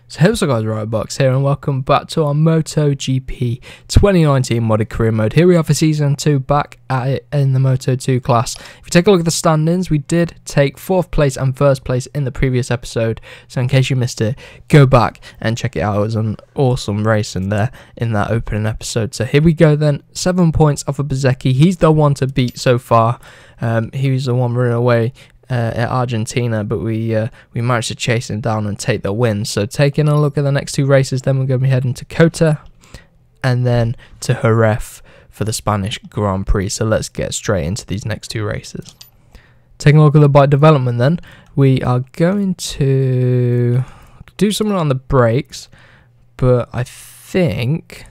So hey, what's up guys, Robox here and welcome back to our MotoGP 2019 modded career mode. Here we are for season 2, back at it in the Moto2 class. If you take a look at the standings, we did take 4th place and 1st place in the previous episode, so in case you missed it, go back and check it out. It was an awesome race in there in that opening episode. So here we go then, 7 points off of Bezzecchi. He's the one to beat so far. He was the one running away at Argentina, but we managed to chase him down and take the win. So taking a look at the next 2 races, then we're going to be heading to Cota and then to Jerez for the Spanish Grand Prix. So let's get straight into these next 2 races. Taking a look at the bike development then, we are going to do something on the brakes, but I think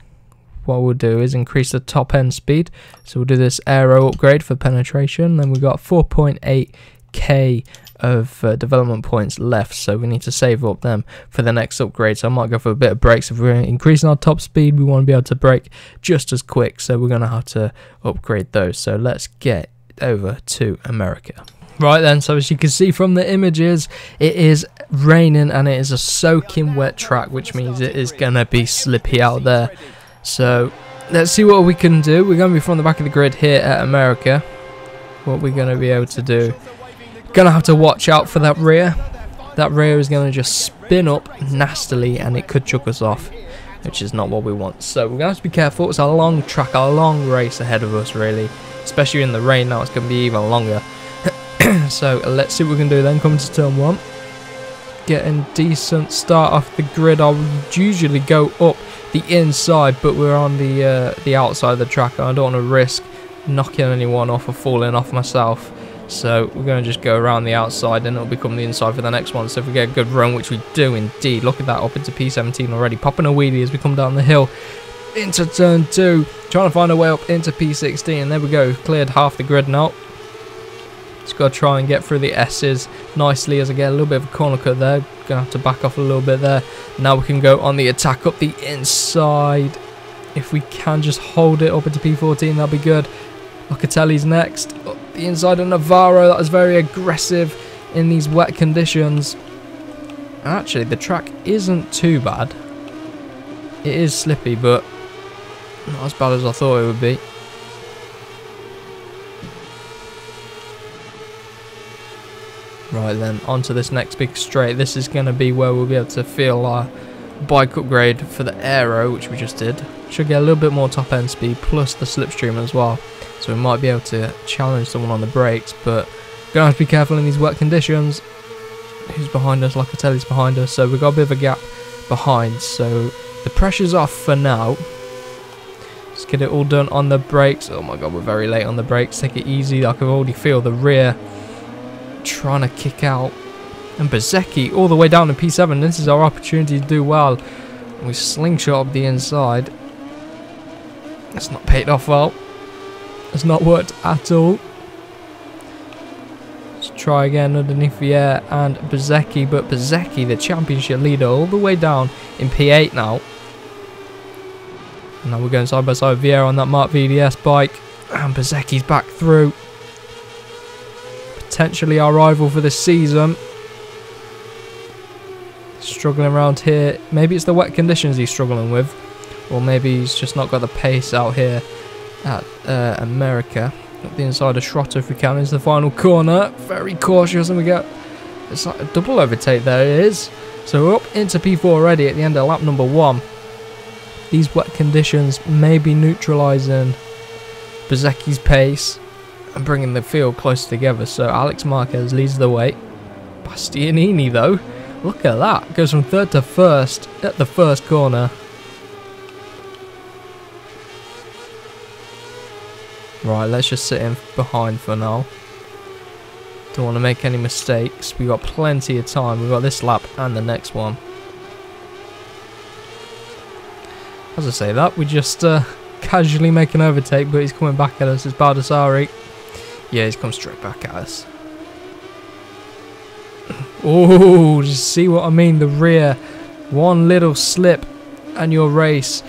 what we'll do is increase the top end speed. So we'll do this aero upgrade for penetration. Then we've got 4.8k of development points left, so we need to save up them for the next upgrade. So I might go for a bit of brakes. If we're increasing our top speed, we want to be able to brake just as quick, so we're going to have to upgrade those. So let's get over to America. Right then, so as you can see from the images, it is raining and it is a soaking wet track, which means it is going to be slippy out there. So let's see what we can do. We're going to be from the back of the grid here at America. What we're going to be able to do, going to have to watch out for that rear. That rear is going to just spin up nastily and it could chuck us off, which is not what we want. So we're going to have to be careful. It's a long track, a long race ahead of us really, especially in the rain. Now it's going to be even longer. So let's see what we can do then. Coming to turn 1, getting decent start off the grid. I would usually go up the inside, but we're on the outside of the track and I don't want to risk knocking anyone off or falling off myself. So we're going to just go around the outside and it'll become the inside for the next one. So if we get a good run, which we do indeed, look at that, up into P17 already, popping a wheelie as we come down the hill into turn 2, trying to find a way up into P16. And there we go, cleared half the grid now. Just got to try and get through the S's nicely as I get a little bit of a corner cut there. Going to have to back off a little bit there. Now we can go on the attack up the inside. If we can just hold it up into P14, that'll be good. Locatelli's next. Up the inside of Navarro. That was very aggressive in these wet conditions. Actually, the track isn't too bad. It is slippy, but not as bad as I thought it would be. Right then, onto this next big straight. This is going to be where we'll be able to feel our bike upgrade for the aero, which we just did. Should get a little bit more top end speed plus the slipstream as well. So we might be able to challenge someone on the brakes, but gonna have to be careful in these wet conditions. Who's behind us? Locatelli's behind us, so we've got a bit of a gap behind. So the pressure's off for now. Let's get it all done on the brakes. Oh my god, we're very late on the brakes. Take it easy. I can already feel the rear trying to kick out. And Bezzecchi all the way down to P7. This is our opportunity to do well. We slingshot up the inside. It's not paid off well. It's not worked at all. Let's try again underneath the air and Bezzecchi. But Bezzecchi, the championship leader, all the way down in P8 now. And now we're going side by side with Vieira on that Mark VDS bike. And Bezzecchi's back through. Potentially our rival for this season. Struggling around here. Maybe it's the wet conditions he's struggling with, or maybe he's just not got the pace out here at America. Up the inside of Schrotter if we can into the final corner. Very cautious, and we get, it's like a double overtake there. It is. So we're up into P4 already at the end of lap number 1. These wet conditions may be neutralising Bezzecchi's pace and bringing the field closer together. So Alex Marquez leads the way. Bastianini though, look at that, goes from 3rd to 1st at the first corner. Right, let's just sit in behind for now. Don't want to make any mistakes. We've got plenty of time. We've got this lap and the next one. As I say that, we just casually make an overtake, but he's coming back at us. It's Baldassari. Yeah, he's come straight back at us. Oh, just see what I mean? The rear, one little slip and your race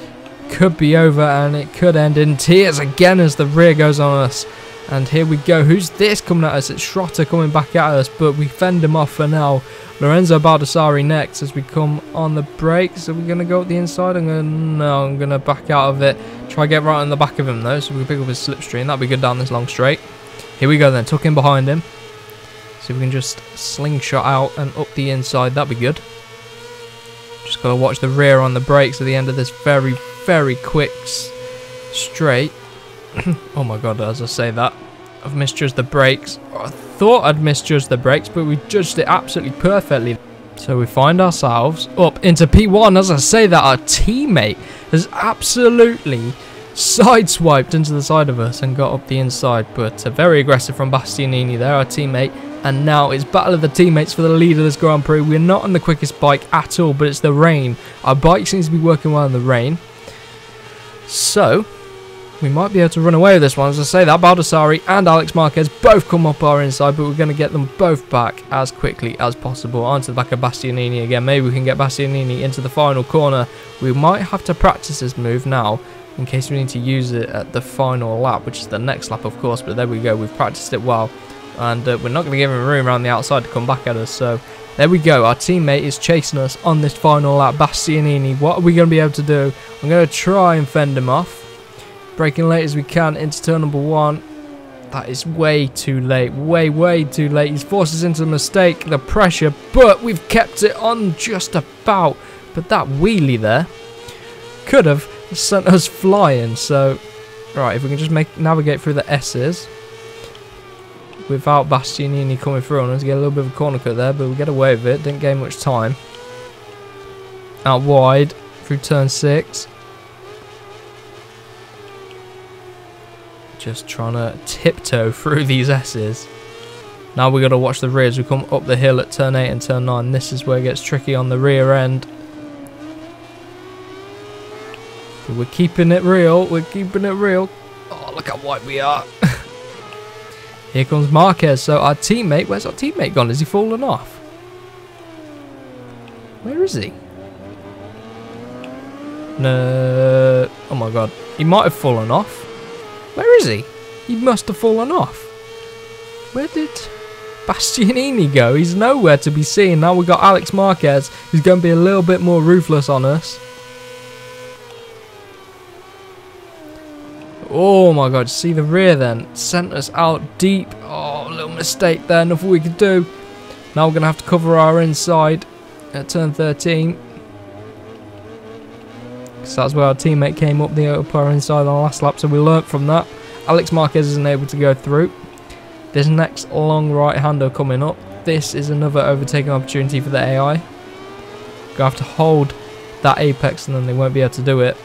could be over and it could end in tears again as the rear goes on us. And here we go. Who's this coming at us? It's Schrotter coming back at us, but we fend him off for now. Lorenzo Baldassarri next as we come on the brakes. Are we going to go up the inside? No, I'm going to back out of it. Try to get right on the back of him though, so we can pick up his slipstream. That'll be good down this long straight. Here we go then, tuck in behind him. So we can just slingshot out and up the inside. That'll be good. Just got to watch the rear on the brakes at the end of this very, very quick straight. Oh my god, as I say that, I've misjudged the brakes. I thought I'd misjudged the brakes, but we judged it absolutely perfectly. So we find ourselves up into P1. As I say that, our teammate has absolutely sideswiped into the side of us and got up the inside. But very aggressive from Bastianini there, our teammate. And now it's battle of the teammates for the lead of this Grand Prix. We're not on the quickest bike at all, but it's the rain. Our bike seems to be working well in the rain. So we might be able to run away with this one. As I say that, Baldassarri and Alex Marquez both come up our inside, but we're going to get them both back as quickly as possible onto the back of Bastianini again. Maybe we can get Bastianini into the final corner. We might have to practice this move now in case we need to use it at the final lap, which is the next lap, of course. But there we go. We've practiced it well, and we're not going to give him room around the outside to come back at us. So there we go. Our teammate is chasing us on this final lap. Bastianini, what are we going to be able to do? I'm going to try and fend him off. Braking late as we can into turn number 1. That is way too late. Way too late. He's forced us into the mistake, the pressure, but we've kept it on just about. But that wheelie there could have sent us flying. So, right, if we can just navigate through the S's without Bastianini coming through on us, get a little bit of a corner cut there, but we get away with it. Didn't gain much time. Out wide through turn 6. Just trying to tiptoe through these S's. Now we got to watch the rear as we come up the hill at turn 8 and turn 9. This is where it gets tricky on the rear end. But we're keeping it real. We're keeping it real. Oh, look how wide we are. Here comes Marquez. So our teammate, where's our teammate gone? Has he fallen off? Where is he? No. Oh my god. He might have fallen off. Where is he? He must have fallen off. Where did Bastianini go? He's nowhere to be seen. Now we've got Alex Marquez, who's going to be a little bit more ruthless on us. Oh my god, see the rear then. Sent us out deep. Oh, a little mistake there. Nothing we could do. Now we're going to have to cover our inside at turn 13. So that's where our teammate came up our inside on the last lap, so we learnt from that. Alex Marquez isn't able to go through. This next long right-hander coming up. This is another overtaking opportunity for the AI. Gonna have to hold that apex and then they won't be able to do it.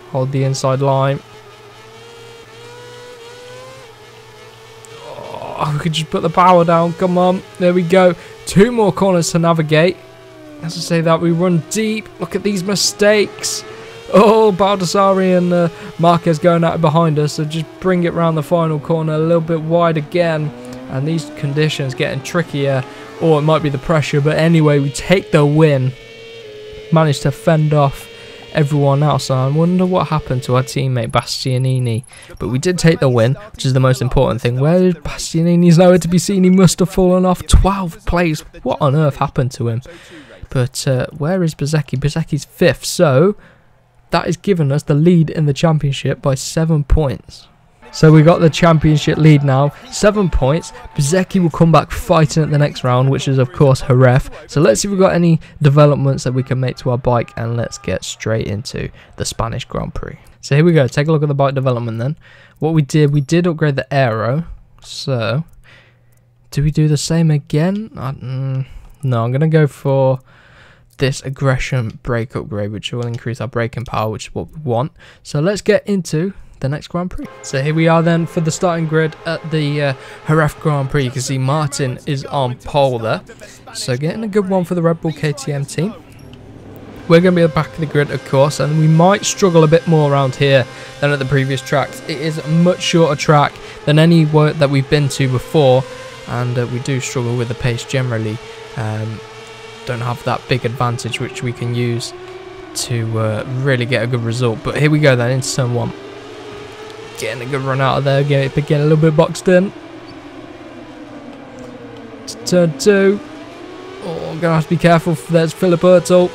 Hold the inside line. Oh, we could just put the power down. Come on, there we go. 2 more corners to navigate. As I say that, we run deep. Look at these mistakes. Oh, Baldassarri and Marquez going out behind us. So just bring it round the final corner a little bit wide again. And these conditions getting trickier. Or it might be the pressure. But anyway, we take the win. Managed to fend off everyone else. I wonder what happened to our teammate Bastianini. But we did take the win, which is the most important thing. Where is Bastianini? He's nowhere to be seen. He must have fallen off. 12th place. What on earth happened to him? But where is Bezzecchi? Bezzecchi's 5th, so that is giving us the lead in the championship by 7 points. So we got the championship lead now, 7 points. Bezzecchi will come back fighting at the next round, which is of course Jerez. So let's see if we've got any developments that we can make to our bike, and let's get straight into the Spanish Grand Prix. So here we go, take a look at the bike development then. What we did upgrade the aero. So, do we do the same again? No, I'm going to go for this aggression brake upgrade, which will increase our braking power, which is what we want. So let's get into the next Grand Prix. So here we are then for the starting grid at the Jerez Grand Prix. You can see Martin is on pole there. So getting a good one for the Red Bull KTM team. We're going to be at the back of the grid, of course, and we might struggle a bit more around here than at the previous tracks. It is a much shorter track than any that we've been to before, and we do struggle with the pace generally. Don't have that big advantage which we can use to really get a good result. But here we go then into turn 1. Getting a good run out of there, getting a little bit boxed in. Turn 2. Oh, I'm gonna have to be careful. There's Philip Ertl.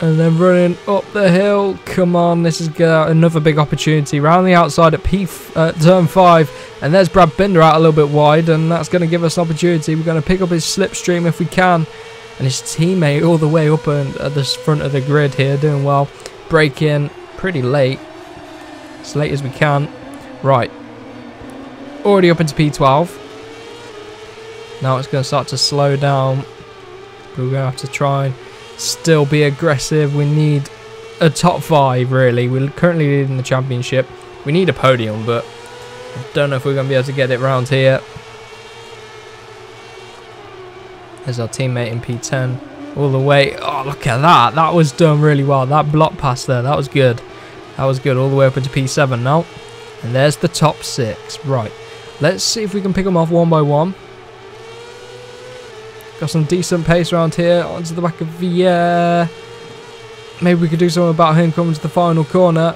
And then running up the hill. Come on, this is another big opportunity. Round the outside at turn 5. And there's Brad Binder out a little bit wide. And that's going to give us an opportunity. We're going to pick up his slipstream if we can. And his teammate all the way up at the front of the grid here. Doing well. Braking pretty late. As late as we can. Right. Already up into P12. Now it's going to start to slow down. We're going to have to try and still be aggressive. We need a top 5 really. We're currently leading the championship. We need a podium, but I don't know if we're going to be able to get it round here. There's our teammate in P10 all the way. Oh, look at that. That was done really well. That block pass there, that was good. That was good all the way up into P7 now. And there's the top 6. Right. Let's see if we can pick them off one by one. Got some decent pace around here. Onto the back of Vier. Maybe we could do something about him coming to the final corner.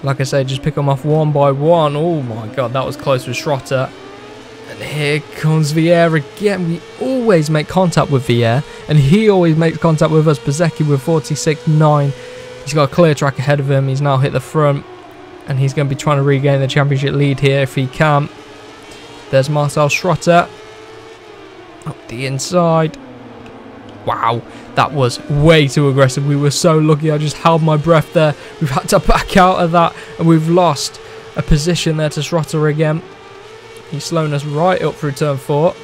Like I say, just pick them off one by one. Oh my god, that was close with Schrotter. And here comes Vier again. We always make contact with Vier. And he always makes contact with us. Bezzecchi with 46.9. He's got a clear track ahead of him. He's now hit the front. And he's going to be trying to regain the championship lead here if he can. There's Marcel Schrotter. Up the inside. Wow, that was way too aggressive. We were so lucky. I just held my breath there. We've had to back out of that, and we've lost a position there to Schrotter again. He's slowing us right up through turn 4.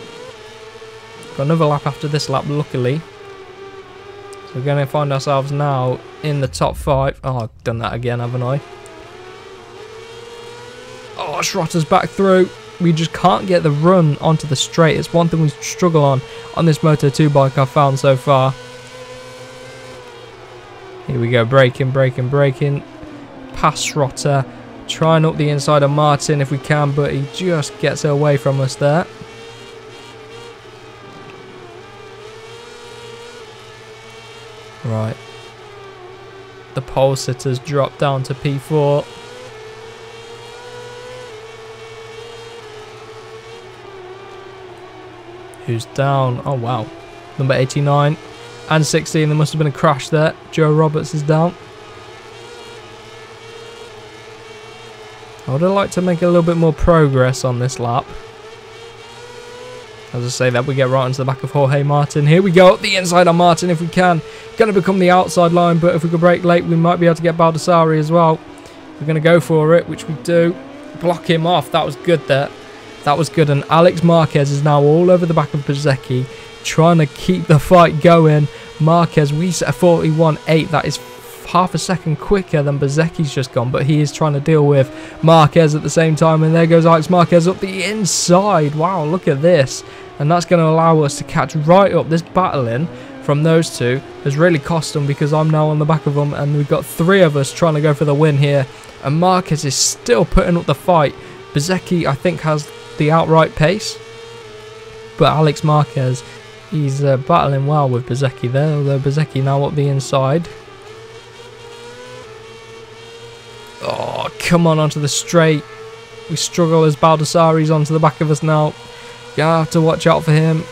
Got another lap after this lap, luckily. So we're going to find ourselves now in the top 5. Oh, I've done that again, haven't I? Oh, Schrotter's back through. We just can't get the run onto the straight. It's one thing we struggle on this Moto2 bike I've found so far. Here we go, braking. Past Schrotter. Trying up the inside of Martin if we can, but he just gets away from us there. Right. The pole sitters drop down to P4. Who's down? Oh wow. Number 89 and 16. There must have been a crash there. Joe Roberts is down. I would have liked to make a little bit more progress on this lap. As I say that, we get right into the back of Jorge Martin. Here we go, up the inside on Martin if we can. Going to become the outside line, but if we could break late, we might be able to get Baldassari as well. We're going to go for it, which we do. Block him off. That was good there. That was good, and Alex Marquez is now all over the back of Bezzecchi, trying to keep the fight going. Marquez, we set a 41.8. That is half a second quicker than Bezzecchi's just gone, but he is trying to deal with Marquez at the same time, and there goes Alex Marquez up the inside. Wow, look at this. And that's going to allow us to catch right up. This battling from those two has really cost them, because I'm now on the back of them, and we've got 3 of us trying to go for the win here, and Marquez is still putting up the fight. Bezzecchi, I think, has the outright pace, but Alex Marquez, he's battling well with Bezzecchi there, although Bezzecchi now up the inside. Oh, come on onto the straight. We struggle as Baldassari's onto the back of us now. Gonna have to watch out for him.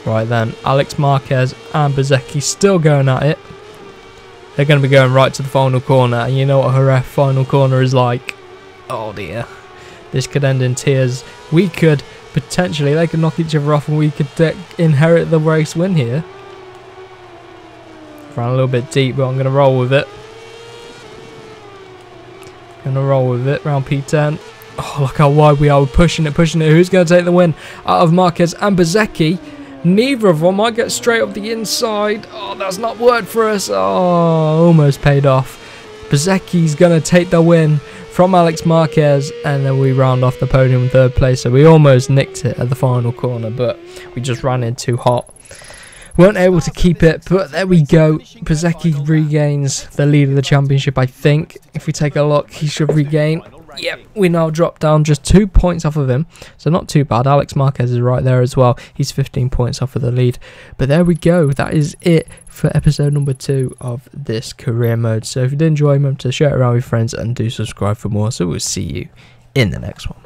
Right then, Alex Marquez and Bezzecchi still going at it. They're going to be going right to the final corner, and you know what her final corner is like. Oh dear. This could end in tears. We could potentially, they could knock each other off, and we could inherit the race win here. Ran a little bit deep, but I'm going to roll with it. Round P10. Oh, look how wide we are. We're pushing it. Who's going to take the win out of Marquez and Bezzecchi? Neither of them might get straight up the inside. Oh, that's not worked for us. Oh, almost paid off. Bezzecchi's going to take the win from Alex Marquez, and then we round off the podium in 3rd place. So we almost nicked it at the final corner, but we just ran in too hot. Weren't able to keep it, but there we go. Bezzecchi regains the lead of the championship, I think. If we take a look, he should regain Yep, we now drop down just 2 points off of him, so not too bad. Alex Marquez is right there as well. He's 15 points off of the lead. But there we go. That is it for episode number 2 of this career mode. So if you did enjoy, remember to share it around with friends and do subscribe for more. So we'll see you in the next one.